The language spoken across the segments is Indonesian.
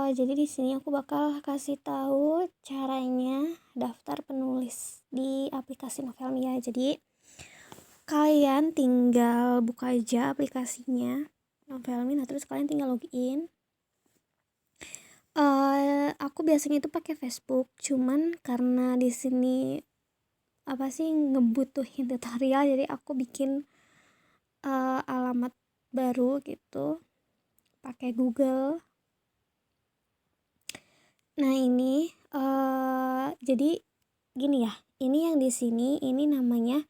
Jadi di sini aku bakal kasih tahu caranya daftar penulis di aplikasi Novelmi ya. Jadi kalian tinggal buka aja aplikasinya Novelmi, nah terus kalian tinggal login. Aku biasanya itu pakai Facebook, cuman karena di sini ngebutuhin tutorial, jadi aku bikin alamat baru gitu pakai Google. Nah ini jadi gini ya, ini yang di sini ini namanya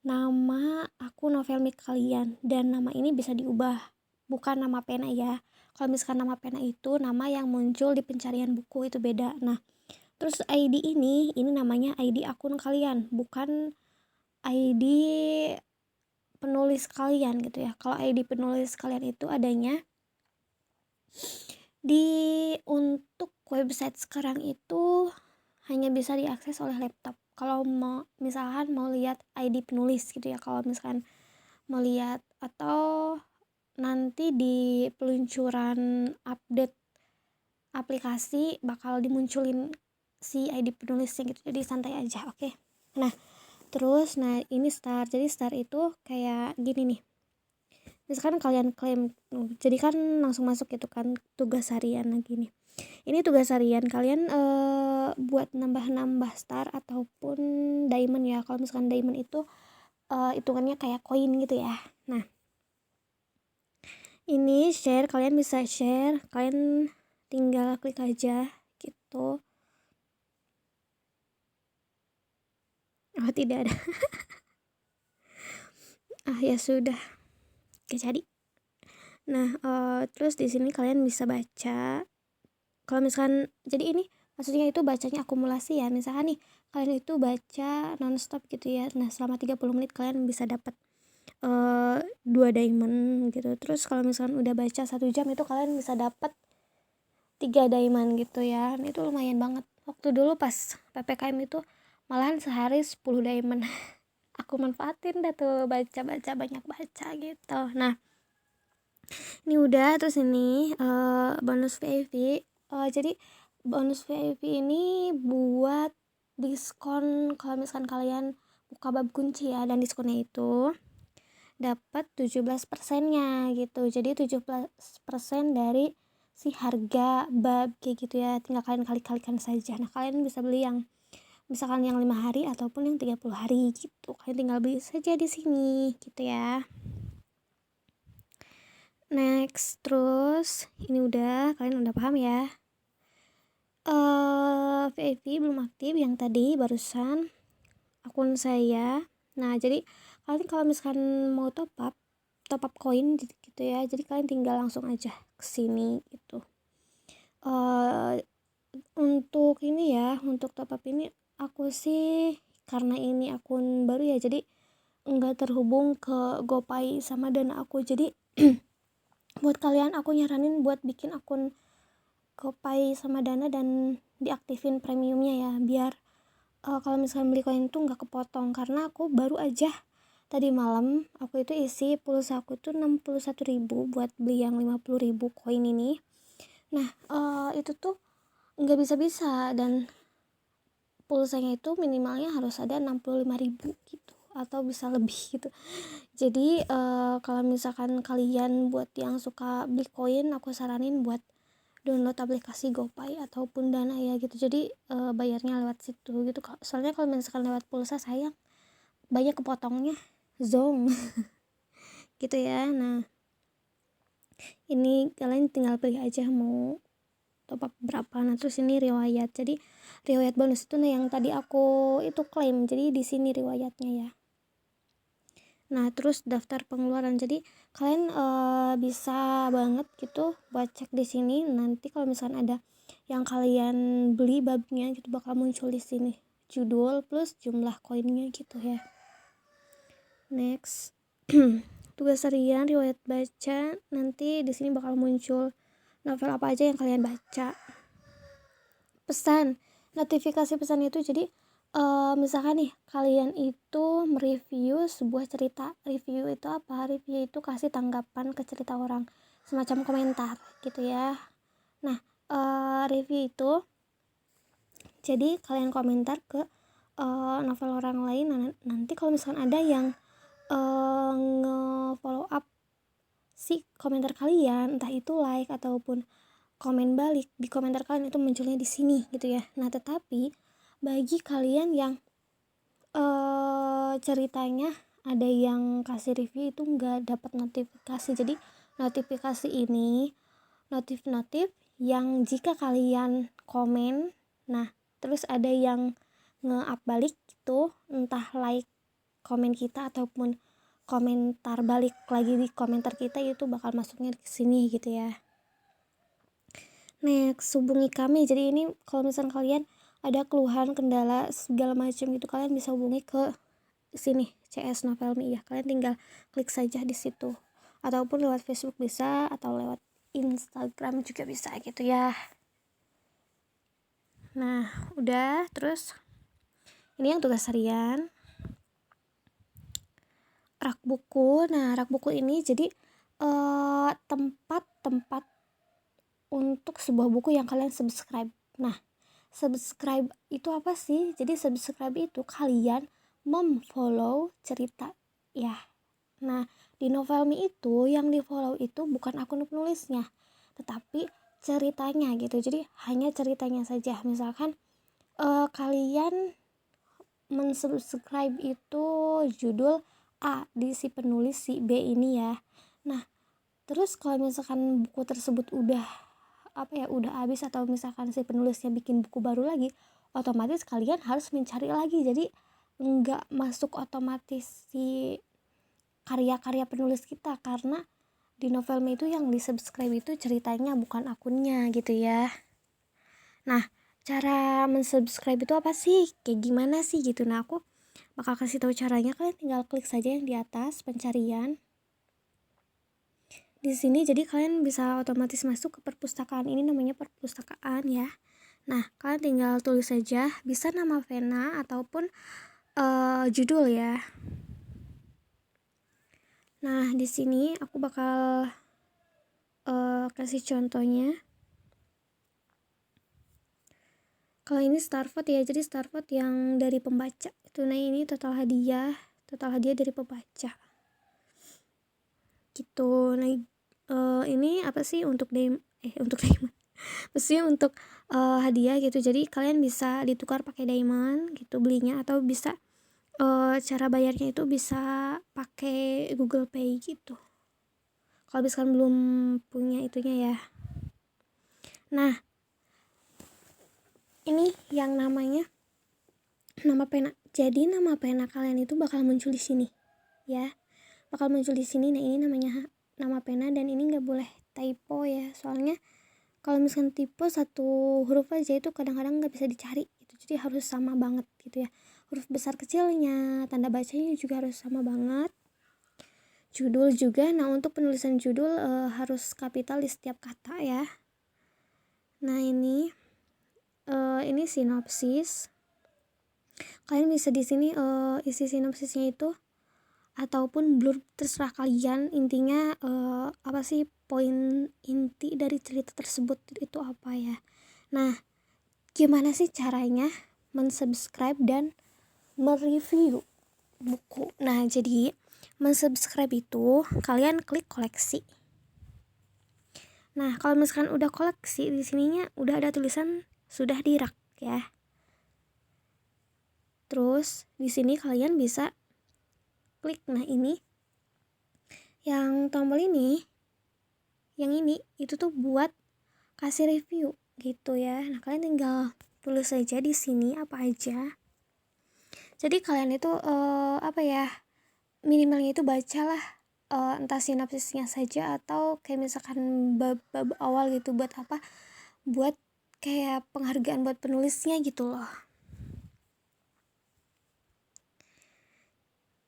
nama akun Novelmi kalian, dan nama ini bisa diubah, bukan nama pena ya. Kalau misalkan nama pena itu nama yang muncul di pencarian buku, itu beda. Nah terus ID ini namanya ID akun kalian, bukan ID penulis kalian gitu ya. Kalau ID penulis kalian itu adanya untuk website sekarang itu hanya bisa diakses oleh laptop. Kalau misalkan mau lihat ID penulis gitu ya, kalau misalkan mau lihat, atau nanti di peluncuran update aplikasi bakal dimunculin si ID penulisnya gitu, jadi santai aja, oke? Nah terus ini start. Jadi start itu kayak gini nih, misalkan kalian klaim, jadi kan langsung masuk gitu kan tugas harian lagi nih. Ini tugas harian kalian buat nambah-nambah star ataupun diamond ya. Kalau misalkan diamond itu hitungannya kayak koin gitu ya. Nah ini share, kalian bisa share, kalian tinggal klik aja gitu. Oh tidak ada. Ya sudah, gak jadi. Nah terus di sini kalian bisa baca. Kalau misalkan, jadi ini maksudnya itu bacanya akumulasi ya. Misalkan nih kalian itu baca nonstop gitu ya, nah selama 30 menit kalian bisa dapat 2 diamond gitu. Terus kalau misalkan udah baca 1 jam itu kalian bisa dapat 3 diamond gitu ya. Nah, itu lumayan banget. Waktu dulu pas PPKM itu malahan sehari 10 diamond. Aku manfaatin dah tuh, baca-baca, banyak baca gitu. Nah ini udah. Terus ini bonus VIP. Jadi bonus VIP ini buat diskon kalau misalkan kalian buka bab kunci ya, dan diskonnya itu dapat 17%-nya gitu. Jadi 17% dari si harga bab kayak gitu ya, tinggal kalian kali-kalikan saja. Nah kalian bisa beli yang misalkan yang 5 hari ataupun yang 30 hari gitu, kalian tinggal beli saja di sini gitu ya. Next, terus ini udah, kalian udah paham ya. VIP belum aktif yang tadi barusan akun saya. Nah jadi kalian kalau misalkan mau top up koin gitu ya, jadi kalian tinggal langsung aja ke sini gitu. Untuk ini ya, untuk top up ini aku sih karena ini akun baru ya, jadi nggak terhubung ke GoPay sama Dana aku. Jadi buat kalian aku nyaranin buat bikin akun GoPay sama Dana dan diaktifin premiumnya ya, biar kalau misalkan beli koin tuh nggak kepotong. Karena aku baru aja tadi malam aku itu isi pulsa aku tuh 61.000 buat beli yang 50.000 koin ini. Nah itu tuh nggak bisa, dan pulsanya itu minimalnya harus ada 65.000 gitu atau bisa lebih gitu. Jadi kalau misalkan kalian buat yang suka beli koin, aku saranin buat download aplikasi GoPay ataupun Dana ya gitu. Jadi bayarnya lewat situ gitu. Soalnya kalau misalkan lewat pulsa sayang, banyak kepotongnya, zong. Gitu ya. Nah ini kalian tinggal pilih aja mau top up berapa. Nah terus ini riwayat. Jadi riwayat bonus itu yang tadi aku itu klaim. Jadi di sini riwayatnya ya. Nah terus daftar pengeluaran, jadi kalian bisa banget gitu buat cek di sini. Nanti kalau misalkan ada yang kalian beli babnya gitu bakal muncul di sini, judul plus jumlah koinnya gitu ya. Next, tugas harian riwayat baca, nanti di sini bakal muncul novel apa aja yang kalian baca. Pesan, notifikasi pesan itu jadi misalkan nih kalian itu mereview sebuah cerita. Review itu apa? Review itu kasih tanggapan ke cerita orang, semacam komentar gitu ya. Nah review itu, jadi kalian komentar ke novel orang lain. Nanti kalau misalkan ada yang nge-follow up si komentar kalian, entah itu like ataupun komen balik di komentar kalian, itu munculnya di sini gitu ya. Nah, tetapi bagi kalian yang ceritanya ada yang kasih review itu nggak dapat notifikasi. Jadi notifikasi ini notif yang jika kalian komen, nah terus ada yang nge-up balik gitu, entah like komen kita ataupun komentar balik lagi di komentar kita, itu bakal masuknya ke sini gitu ya. Next, hubungi kami. Jadi ini kalau misalnya kalian ada keluhan, kendala segala macam gitu, kalian bisa hubungi ke sini, CS Novelmi ya. Kalian tinggal klik saja di situ. Ataupun lewat Facebook bisa, atau lewat Instagram juga bisa gitu ya. Nah, udah, terus ini yang tugas harian. Rak buku. Nah, rak buku ini jadi tempat untuk sebuah buku yang kalian subscribe. Nah, subscribe itu apa sih? Jadi subscribe itu kalian memfollow cerita ya. Nah, di Novelmi itu yang di follow itu bukan akun penulisnya, tetapi ceritanya gitu. Jadi hanya ceritanya saja. Misalkan kalian mensubscribe itu judul A di si penulis si B ini ya. Nah, terus kalau misalkan buku tersebut udah habis, atau misalkan si penulisnya bikin buku baru lagi, otomatis kalian harus mencari lagi. Jadi nggak masuk otomatis si karya-karya penulis kita, karena di Novelmi itu yang di subscribe itu ceritanya, bukan akunnya gitu ya. Nah, cara mensubscribe itu apa sih, kayak gimana sih gitu. Nah, aku bakal kasih tahu caranya. Kalian tinggal klik saja yang di atas pencarian di sini. Jadi kalian bisa otomatis masuk ke perpustakaan. Ini namanya perpustakaan ya. Nah, kalian tinggal tulis saja, bisa nama pena ataupun judul ya. Nah, di sini aku bakal kasih contohnya. Kalau ini Starvote ya, jadi Starvote yang dari pembaca itu. Nah, ini total hadiah dari pembaca gitu. Nah, ini apa sih, untuk untuk diamond maksudnya untuk hadiah gitu. Jadi kalian bisa ditukar pakai diamond gitu belinya, atau bisa cara bayarnya itu bisa pakai Google Pay gitu, kalau misalkan belum punya itunya ya. Nah, ini yang namanya nama pena. Jadi nama pena kalian itu bakal muncul di sini ya, bakal muncul di sini. Nah, ini namanya nama pena, dan ini nggak boleh typo ya, soalnya kalau misalkan typo satu huruf aja itu kadang-kadang nggak bisa dicari gitu. Jadi harus sama banget gitu ya, huruf besar kecilnya, tanda bacanya juga harus sama banget. Judul juga. Nah, untuk penulisan judul harus kapital di setiap kata ya. Nah, ini sinopsis. Kalian bisa di sini isi sinopsisnya itu ataupun blurb, terserah kalian. Intinya apa sih poin inti dari cerita tersebut itu apa ya. Nah, gimana sih caranya mensubscribe dan mereview buku? Nah, jadi mensubscribe itu kalian klik koleksi. Nah, kalau misalkan udah koleksi, di sininya udah ada tulisan sudah di rak ya. Terus di sini kalian bisa klik. Nah, ini yang tombol ini, yang ini itu tuh buat kasih review gitu ya. Nah, kalian tinggal tulis saja di sini apa aja. Jadi kalian itu minimalnya itu bacalah entah sinopsisnya saja, atau kayak misalkan bab awal gitu. Buat apa? Buat kayak penghargaan buat penulisnya gitu loh.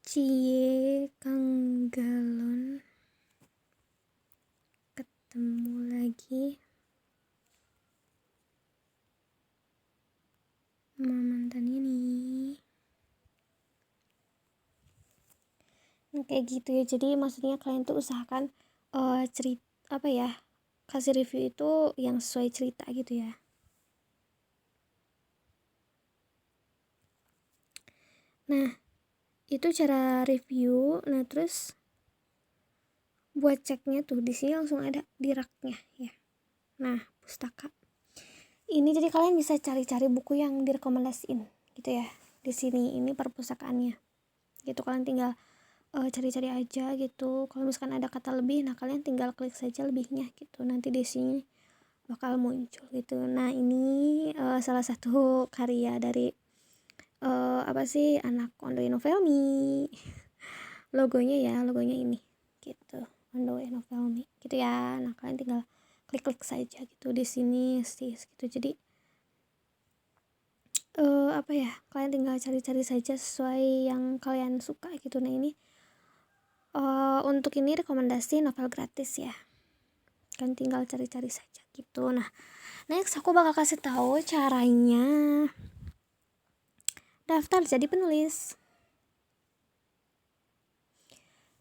Cie Kang Galon, ketemu lagi sama mantan ini. Kayak gitu ya. Jadi maksudnya kalian tuh usahakan cerita kasih review itu yang sesuai cerita gitu ya. Nah, itu cara review. Nah, terus buat ceknya tuh di sini langsung ada di raknya ya. Nah, pustaka. Ini jadi kalian bisa cari-cari buku yang direkomendasiin gitu ya. Di sini ini perpustakaannya. Gitu kalian tinggal cari-cari aja gitu. Kalau misalkan ada kata lebih, nah kalian tinggal klik saja lebihnya gitu. Nanti di sini bakal muncul gitu. Nah, ini salah satu karya dari apa sih, anak On The Way Novel Me. logonya ini gitu, On The Way Novel Me gitu ya. Nah, kalian tinggal klik-klik saja gitu di sini sih gitu. Jadi apa ya, kalian tinggal cari-cari saja sesuai yang kalian suka gitu. Nah, ini untuk ini rekomendasi novel gratis ya, kalian tinggal cari-cari saja gitu. Nah, next aku bakal kasih tahu caranya daftar jadi penulis.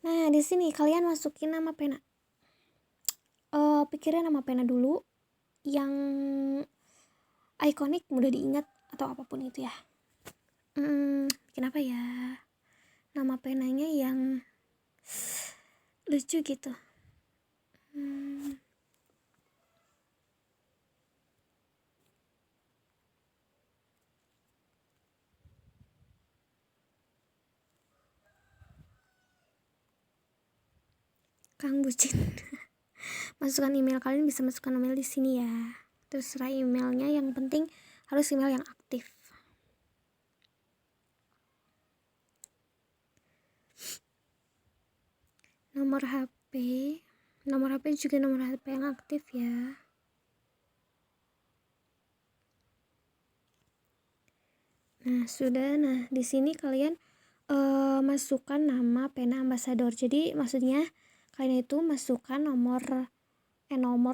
Nah, di sini kalian masukin nama pena. Pikirin nama pena dulu yang ikonik, mudah diingat atau apapun itu ya. Bikin apa ya? Nama penanya yang lucu gitu. Kang Bucin. Masukkan email, kalian bisa masukkan email di sini ya. Terserah emailnya, yang penting harus email yang aktif. Nomor HP juga nomor HP yang aktif ya. Nah, sudah. Nah, di sini kalian masukkan nama pena ambasador. Jadi maksudnya kalian itu masukkan nomor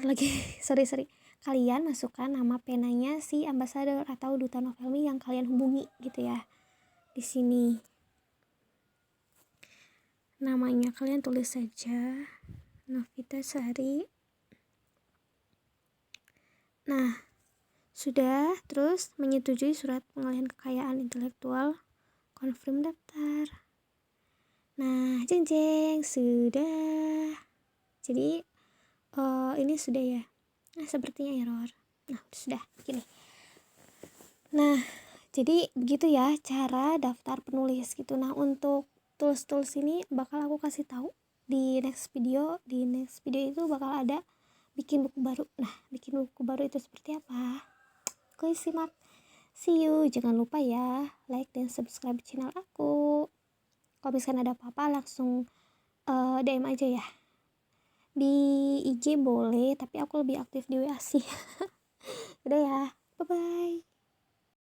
lagi sorry kalian masukkan nama penanya si ambasador atau duta Novelmi yang kalian hubungi gitu ya. Di sini namanya kalian tulis saja Novita Sari. Nah, sudah. Terus menyetujui surat pengalihan kekayaan intelektual, confirm daftar. Nah, jeng sudah. Jadi ini sudah ya. Nah, sepertinya error. Nah, sudah gini. Nah, jadi begitu ya cara daftar penulis gitu. Nah, untuk tools ini bakal aku kasih tahu di next video. Di next video itu bakal ada bikin buku baru. Nah, bikin buku baru itu seperti apa? Kuy simak. See you. Jangan lupa ya like dan subscribe channel aku. Kalau misalkan ada apa-apa langsung DM aja ya. Di IG boleh, tapi aku lebih aktif di WA sih. Udah ya. Bye bye.